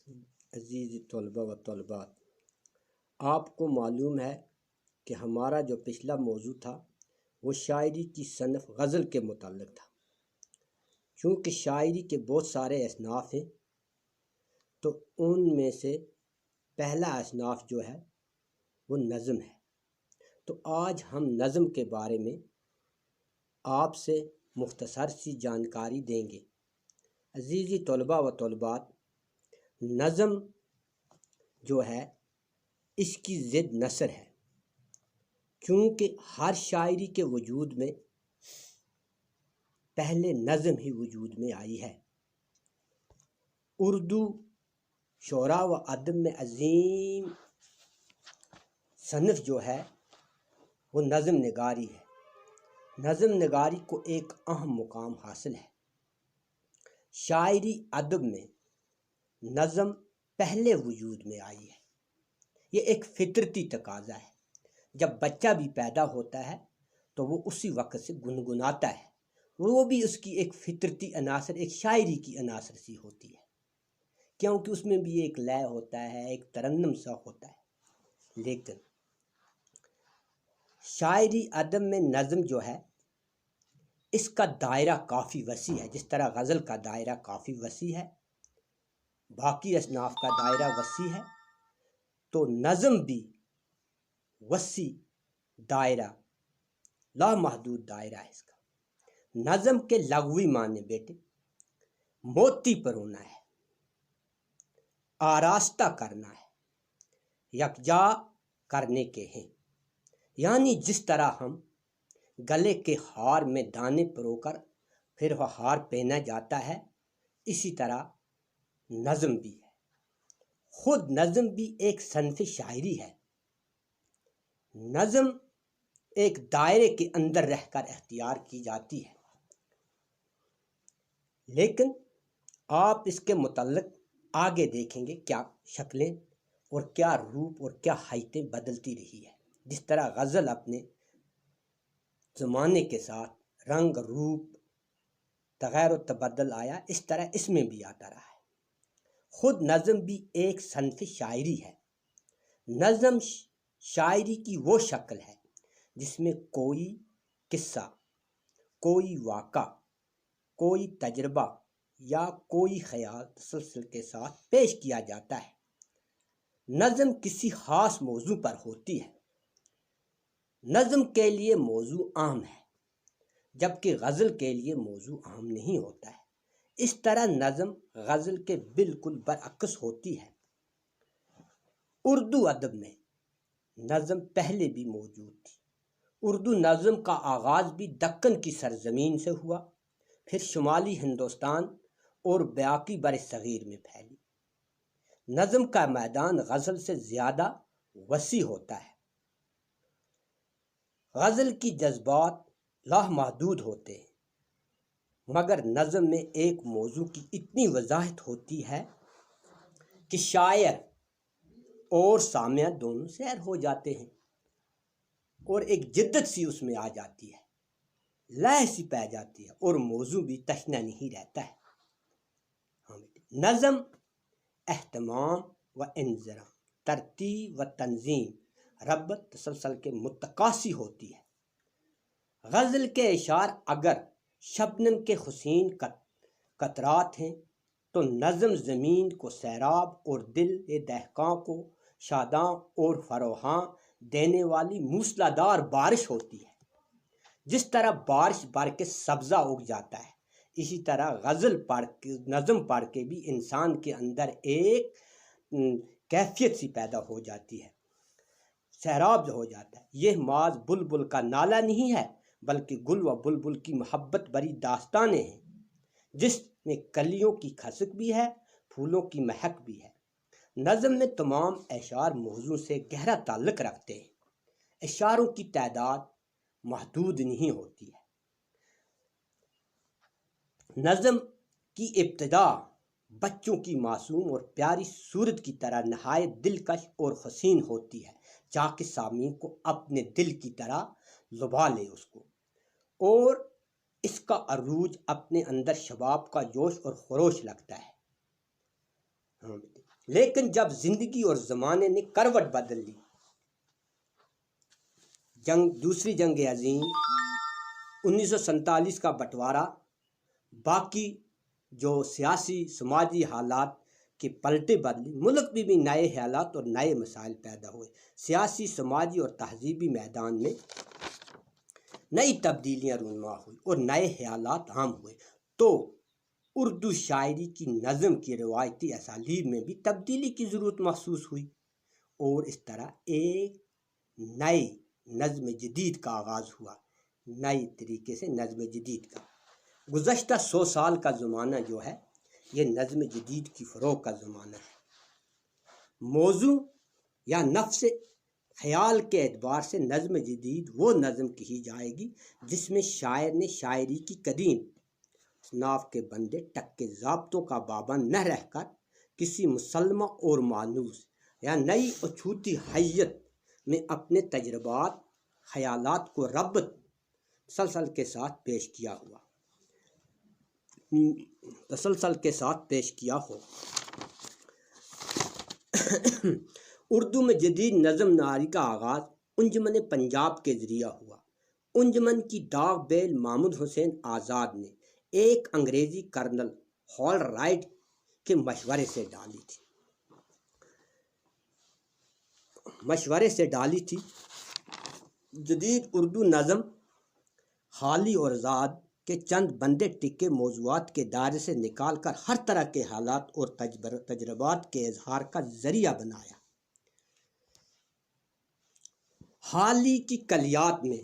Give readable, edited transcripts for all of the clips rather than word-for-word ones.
عزیز طلباء و طالبات، آپ کو معلوم ہے کہ ہمارا جو پچھلا موضوع تھا وہ شاعری کی صنف غزل کے متعلق تھا۔ چونکہ شاعری کے بہت سارے اصناف ہیں تو ان میں سے پہلا اصناف جو ہے وہ نظم ہے۔ تو آج ہم نظم کے بارے میں آپ سے مختصر سی جانکاری دیں گے۔ عزیزی طلباء و طالبات، نظم جو ہے اس کی ضد نثر ہے، کیونکہ ہر شاعری کے وجود میں پہلے نظم ہی وجود میں آئی ہے۔ اردو شعراء و ادب میں عظیم صنف جو ہے وہ نظم نگاری ہے۔ نظم نگاری کو ایک اہم مقام حاصل ہے۔ شاعری ادب میں نظم پہلے وجود میں آئی ہے۔ یہ ایک فطرتی تقاضا ہے۔ جب بچہ بھی پیدا ہوتا ہے تو وہ اسی وقت سے گنگناتا ہے، وہ بھی اس کی ایک فطرتی عناصر، ایک شاعری کی عناصر سی ہوتی ہے، کیونکہ اس میں بھی ایک لے ہوتا ہے، ایک ترنم سا ہوتا ہے۔ لیکن شاعری ادب میں نظم جو ہے اس کا دائرہ کافی وسیع ہے۔ جس طرح غزل کا دائرہ کافی وسیع ہے، باقی اصناف کا دائرہ وسیع ہے، تو نظم بھی وسیع دائرہ، لامحدود دائرہ ہے اس کا۔ نظم کے لغوی معنی بیٹے موتی پرونا ہے، آراستہ کرنا ہے، یکجا کرنے کے ہیں۔ یعنی جس طرح ہم گلے کے ہار میں دانے پرو کر پھر وہ ہار پہنا جاتا ہے، اسی طرح نظم بھی ہے۔ خود نظم بھی ایک صنف شاعری ہے۔ نظم ایک دائرے کے اندر رہ کر اختیار کی جاتی ہے، لیکن آپ اس کے متعلق آگے دیکھیں گے کیا شکلیں اور کیا روپ اور کیا حیتیں بدلتی رہی ہے۔ جس طرح غزل اپنے زمانے کے ساتھ رنگ روپ تغیر و تبدل آیا، اس طرح اس میں بھی آتا رہا ہے۔ خود نظم بھی ایک صنف شاعری ہے۔ نظم شاعری کی وہ شکل ہے جس میں کوئی قصہ، کوئی واقعہ، کوئی تجربہ یا کوئی خیال تسلسل کے ساتھ پیش کیا جاتا ہے۔ نظم کسی خاص موضوع پر ہوتی ہے۔ نظم کے لیے موضوع عام ہے، جبکہ غزل کے لیے موضوع عام نہیں ہوتا ہے۔ اس طرح نظم غزل کے بالکل برعکس ہوتی ہے۔ اردو ادب میں نظم پہلے بھی موجود تھی۔ اردو نظم کا آغاز بھی دکن کی سرزمین سے ہوا، پھر شمالی ہندوستان اور باقی برصغیر میں پھیلی۔ نظم کا میدان غزل سے زیادہ وسیع ہوتا ہے۔ غزل کی جذبات لامحدود ہوتے ہیں، مگر نظم میں ایک موضوع کی اتنی وضاحت ہوتی ہے کہ شاعر اور سامع دونوں سیر ہو جاتے ہیں، اور ایک جدت سی اس میں آ جاتی ہے، لے سی پہ جاتی ہے، اور موضوع بھی تشنہ نہیں رہتا ہے۔ نظم اہتمام و انظام، ترتیب و تنظیم، ربط تسلسل کے متقاضی ہوتی ہے۔ غزل کے اشعار اگر شبنم کے حسین قطرات ہیں تو نظم زمین کو سیراب اور دل دہقاں کو شاداں اور فروہاں دینے والی موسلادھار بارش ہوتی ہے۔ جس طرح بارش بر کے سبزہ اگ جاتا ہے، اسی طرح نظم پڑھ کے بھی انسان کے اندر ایک کیفیت سی پیدا ہو جاتی ہے، سیراب ہو جاتا ہے۔ یہ محض بلبل کا نالہ نہیں ہے، بلکہ گل و بلبل کی محبت بری داستانیں ہیں، جس میں کلیوں کی کھسک بھی ہے، پھولوں کی مہک بھی ہے۔ نظم میں تمام اشعار موضوع سے گہرا تعلق رکھتے ہیں۔ اشعاروں کی تعداد محدود نہیں ہوتی ہے۔ نظم کی ابتدا بچوں کی معصوم اور پیاری صورت کی طرح نہایت دلکش اور حسین ہوتی ہے، تاکہ سامعین کو اپنے دل کی طرح لبھا لے اس کو، اور اس کا عروج اپنے اندر شباب کا جوش اور خروش لگتا ہے۔ لیکن جب زندگی اور زمانے نے کروٹ بدل لی، دوسری جنگ عظیم، 1947 کا بٹوارا، باقی جو سیاسی سماجی حالات کے پلٹے بدلی، ملک میں بھی نئے حالات اور نئے مسائل پیدا ہوئے، سیاسی سماجی اور تہذیبی میدان میں نئی تبدیلیاں رونما ہوئی اور نئے خیالات عام ہوئے، تو اردو شاعری کی نظم کی روایتی اسالیب میں بھی تبدیلی کی ضرورت محسوس ہوئی، اور اس طرح ایک نئے نظم جدید کا آغاز ہوا، نئے طریقے سے نظم جدید کا۔ گزشتہ 100 سال کا زمانہ جو ہے یہ نظم جدید کی فروغ کا زمانہ ہے۔ موضوع یا نفس خیال کے اعتبار سے نظم جدید وہ نظم کہی جائے گی جس میں شاعر نے شاعری کی قدیم اصناف کے بندے ٹک کے ضابطوں کا پابند نہ رہ کر کسی مسلمہ اور مانوس یا نئی اچھوتی حیت میں اپنے تجربات خیالات کو ربط تسلسل کے ساتھ پیش کیا ہو۔ اردو میں جدید نظم نگاری کا آغاز انجمن پنجاب کے ذریعہ ہوا۔ انجمن کی ڈاک بیل محمد حسین آزاد نے ایک انگریزی کرنل ہال رائٹ کے مشورے سے ڈالی تھی۔ جدید اردو نظم خالی اور ذات کے چند بندے ٹکے موضوعات کے دائرے سے نکال کر ہر طرح کے حالات اور تجربات کے اظہار کا ذریعہ بنایا۔ حالی کی کلیات میں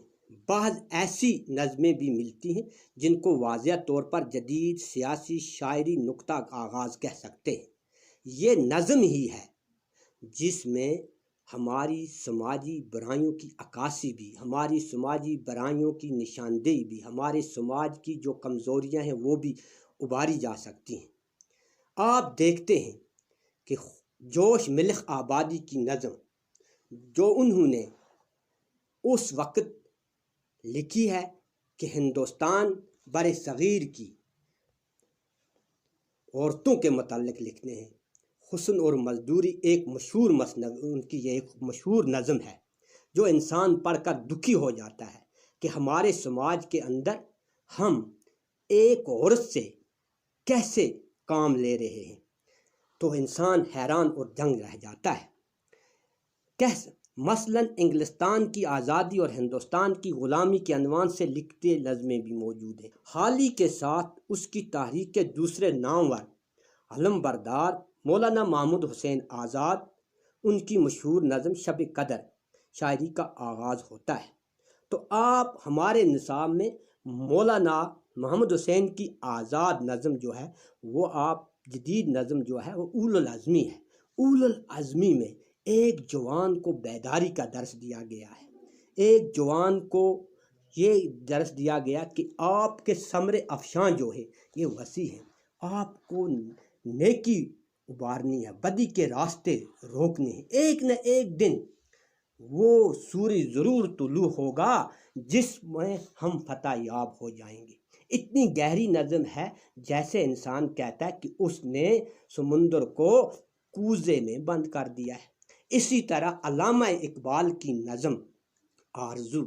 بعض ایسی نظمیں بھی ملتی ہیں جن کو واضح طور پر جدید سیاسی شاعری نقطہ آغاز کہہ سکتے ہیں۔ یہ نظم ہی ہے جس میں ہماری سماجی برائیوں کی عکاسی بھی، ہماری سماجی برائیوں کی نشاندہی بھی، ہمارے سماج کی جو کمزوریاں ہیں وہ بھی ابھاری جا سکتی ہیں۔ آپ دیکھتے ہیں کہ جوش ملک آبادی کی نظم جو انہوں نے اس وقت لکھی ہے کہ ہندوستان بر صغیر کی عورتوں کے متعلق لکھنے ہیں، حسن اور مزدوری ایک مشہور ان کی یہ ایک مشہور نظم ہے جو انسان پڑھ کر دکھی ہو جاتا ہے کہ ہمارے سماج کے اندر ہم ایک عورت سے کیسے کام لے رہے ہیں، تو انسان حیران اور دنگ رہ جاتا ہے۔ مثلاً انگلستان کی آزادی اور ہندوستان کی غلامی کے عنوان سے لکھتے نظمیں بھی موجود ہیں۔ حالی کے ساتھ اس کی تحریک کے دوسرے نامور علم بردار مولانا محمد حسین آزاد، ان کی مشہور نظم شب قدر شاعری کا آغاز ہوتا ہے۔ تو آپ ہمارے نصاب میں مولانا محمد حسین کی آزاد نظم جو ہے وہ آپ جدید نظم جو ہے وہ اول العزمی ہے۔ اول العزمی میں ایک جوان کو بیداری کا درس دیا گیا ہے، ایک جوان کو یہ درس دیا گیا کہ آپ کے ثمر افشاں جو ہے یہ وسیع ہیں، آپ کو نیکی ابارنی ہے، بدی کے راستے روکنے ہیں، ایک نہ ایک دن وہ سورج ضرور طلوع ہوگا جس میں ہم فتح یاب ہو جائیں گے۔ اتنی گہری نظم ہے جیسے انسان کہتا ہے کہ اس نے سمندر کو کوزے میں بند کر دیا ہے۔ اسی طرح علامہ اقبال کی نظم آرزو،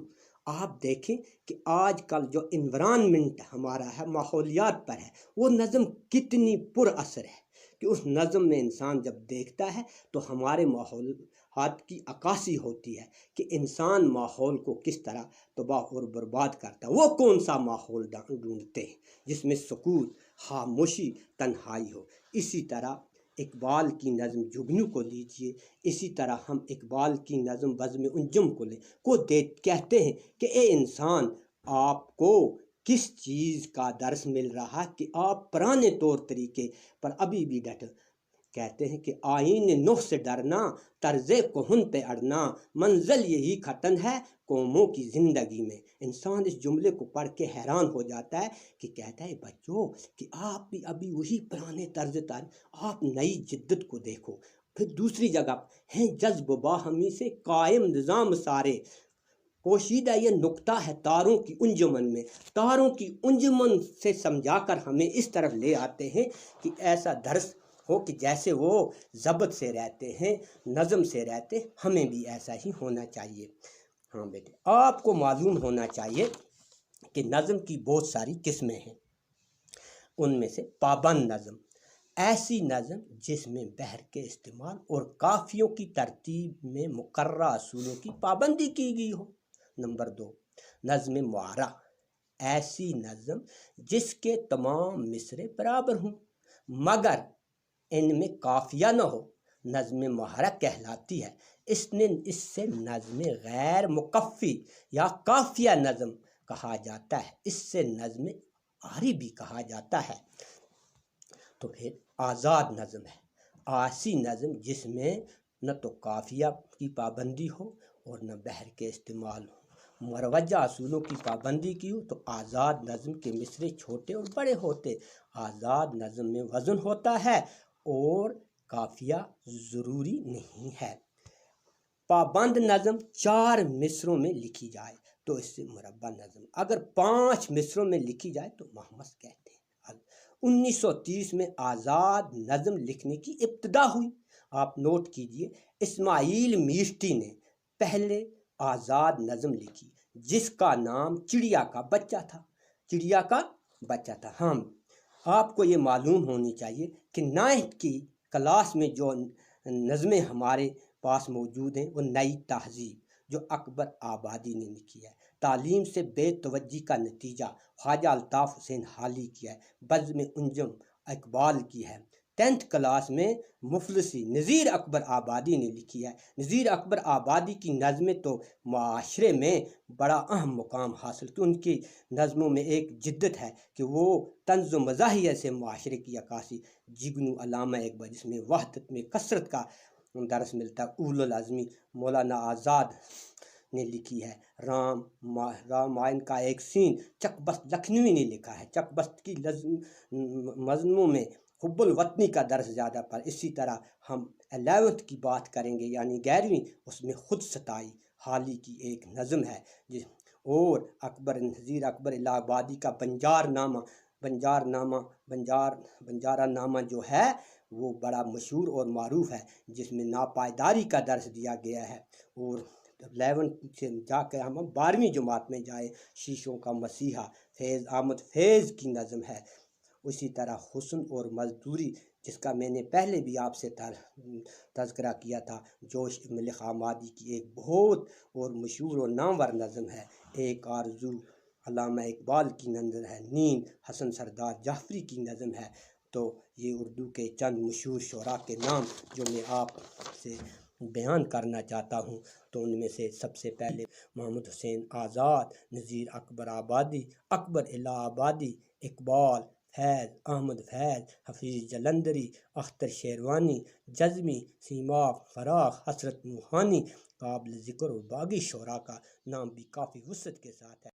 آپ دیکھیں کہ آج کل جو انوائرنمنٹ ہمارا ہے، ماحولیات پر ہے، وہ نظم کتنی پر اثر ہے کہ اس نظم میں انسان جب دیکھتا ہے تو ہمارے ماحولیات کی عکاسی ہوتی ہے کہ انسان ماحول کو کس طرح تباہ اور برباد کرتا ہے۔ وہ کون سا ماحول ڈھونڈتے ہیں جس میں سکون، خاموشی، تنہائی ہو۔ اسی طرح اقبال کی نظم جگنو کو لیجئے، اسی طرح ہم اقبال کی نظم بزم انجم کو کہتے ہیں کہ اے انسان، آپ کو کس چیز کا درس مل رہا کہ آپ پرانے طور طریقے پر ابھی بھی ڈٹے۔ کہتے ہیں کہ آئین نوح سے ڈرنا، طرز کہن پہ اڑنا، منزل یہی ختم ہے قوموں کی زندگی میں۔ انسان اس جملے کو پڑھ کے حیران ہو جاتا ہے کہ کہتا ہے بچوں کہ آپ بھی ابھی وہی پرانے طرز آپ نئی جدت کو دیکھو۔ پھر دوسری جگہ ہیں جذب باہمی سے قائم نظام سارے، پوشیدہ یہ نقطہ ہے تاروں کی انجمن میں۔ تاروں کی انجمن سے سمجھا کر ہمیں اس طرف لے آتے ہیں کہ ایسا درس ہو کہ جیسے وہ ضبط سے رہتے ہیں، نظم سے رہتے ہیں، ہمیں بھی ایسا ہی ہونا چاہیے۔ ہاں بیٹے، آپ کو معلوم ہونا چاہیے کہ نظم کی بہت ساری قسمیں ہیں۔ ان میں سے پابند نظم، ایسی نظم جس میں بحر کے استعمال اور قافیوں کی ترتیب میں مقررہ اصولوں کی پابندی کی گئی ہو۔ نمبر 2، نظم معارہ، ایسی نظم جس کے تمام مصرے برابر ہوں مگر ان میں قافیہ نہ ہو، نظم معارہ کہلاتی ہے۔ اس سے نظم غیر مقفی یا قافیہ نظم کہا جاتا ہے، اس سے نظم عاری بھی کہا جاتا ہے۔ تو پھر آزاد نظم ہے، ایسی نظم جس میں نہ تو قافیہ کی پابندی ہو اور نہ بحر کے استعمال ہو، مروجہ اصولوں کی پابندی کی ہو۔ تو آزاد نظم کے مصرے چھوٹے اور بڑے ہوتے، آزاد نظم میں وزن ہوتا ہے اور قافیہ ضروری نہیں ہے۔ پابند نظم 4 مصروں میں لکھی جائے تو اس سے مربع نظم، اگر 5 مصروں میں لکھی جائے تو محمس کہتے ہیں۔ 1930 میں آزاد نظم لکھنے کی ابتدا ہوئی۔ آپ نوٹ کیجئے، اسماعیل میشٹی نے پہلے آزاد نظم لکھی جس کا نام چڑیا کا بچہ تھا۔ چڑیا کا بچہ تھا۔ ہم آپ کو یہ معلوم ہونی چاہیے کہ 9th کی کلاس میں جو نظمیں ہمارے پاس موجود ہیں وہ نئی تہذیب جو اکبر آبادی نے لکھی ہے، تعلیم سے بے توجہی کا نتیجہ خواجہ الطاف حسین حالی کی ہے، بزم انجم اقبال کی ہے۔ 10th کلاس میں مفلسی نذیر اکبر آبادی نے لکھی ہے۔ نذیر اکبر آبادی کی نظمیں تو معاشرے میں بڑا اہم مقام حاصل کی، ان کی نظموں میں ایک جدت ہے کہ وہ طنز و مزاحیہ سے معاشرے کی عکاسی، جگنو علامہ اقبال جس میں وحدت میں کثرت کا درس ملتا ہے، اول العزمی مولانا آزاد نے لکھی ہے، رامائن کا ایک سین چک بست لکھنوی نے لکھا ہے۔ چک بست کی مضمون میں حب الوطنی کا درس زیادہ پر۔ اسی طرح ہم 11th کی بات کریں گے یعنی 11ویں، اس میں خود ستائی حالی کی ایک نظم ہے اور نذیر اکبر الہ آبادی کا بنجارہ نامہ جو ہے وہ بڑا مشہور اور معروف ہے، جس میں ناپائیداری کا درس دیا گیا ہے۔ اور 11 سے جا کے ہم 12ویں جماعت میں جائیں، شیشوں کا مسیحا فیض احمد فیض کی نظم ہے۔ اسی طرح حسن اور مزدوری جس کا میں نے پہلے بھی آپ سے تذکرہ کیا تھا، جوش ملک آمادی کی ایک بہت اور مشہور اور نامور نظم ہے۔ ایک آرزو علامہ اقبال کی نظم ہے۔ نیند حسن سردار جعفری کی نظم ہے۔ تو یہ اردو کے چند مشہور شعراء کے نام جو میں آپ سے بیان کرنا چاہتا ہوں، تو ان میں سے سب سے پہلے محمد حسین آزاد، نذیر اکبر آبادی، اکبر الہ آبادی، اقبال، فیض احمد فیض، حفیظ جلندری، اختر شیروانی، جزمی، سیما فراق، حسرت موہانی، قابل ذکر اور باقی شعراء کا نام بھی کافی وسعت کے ساتھ ہے۔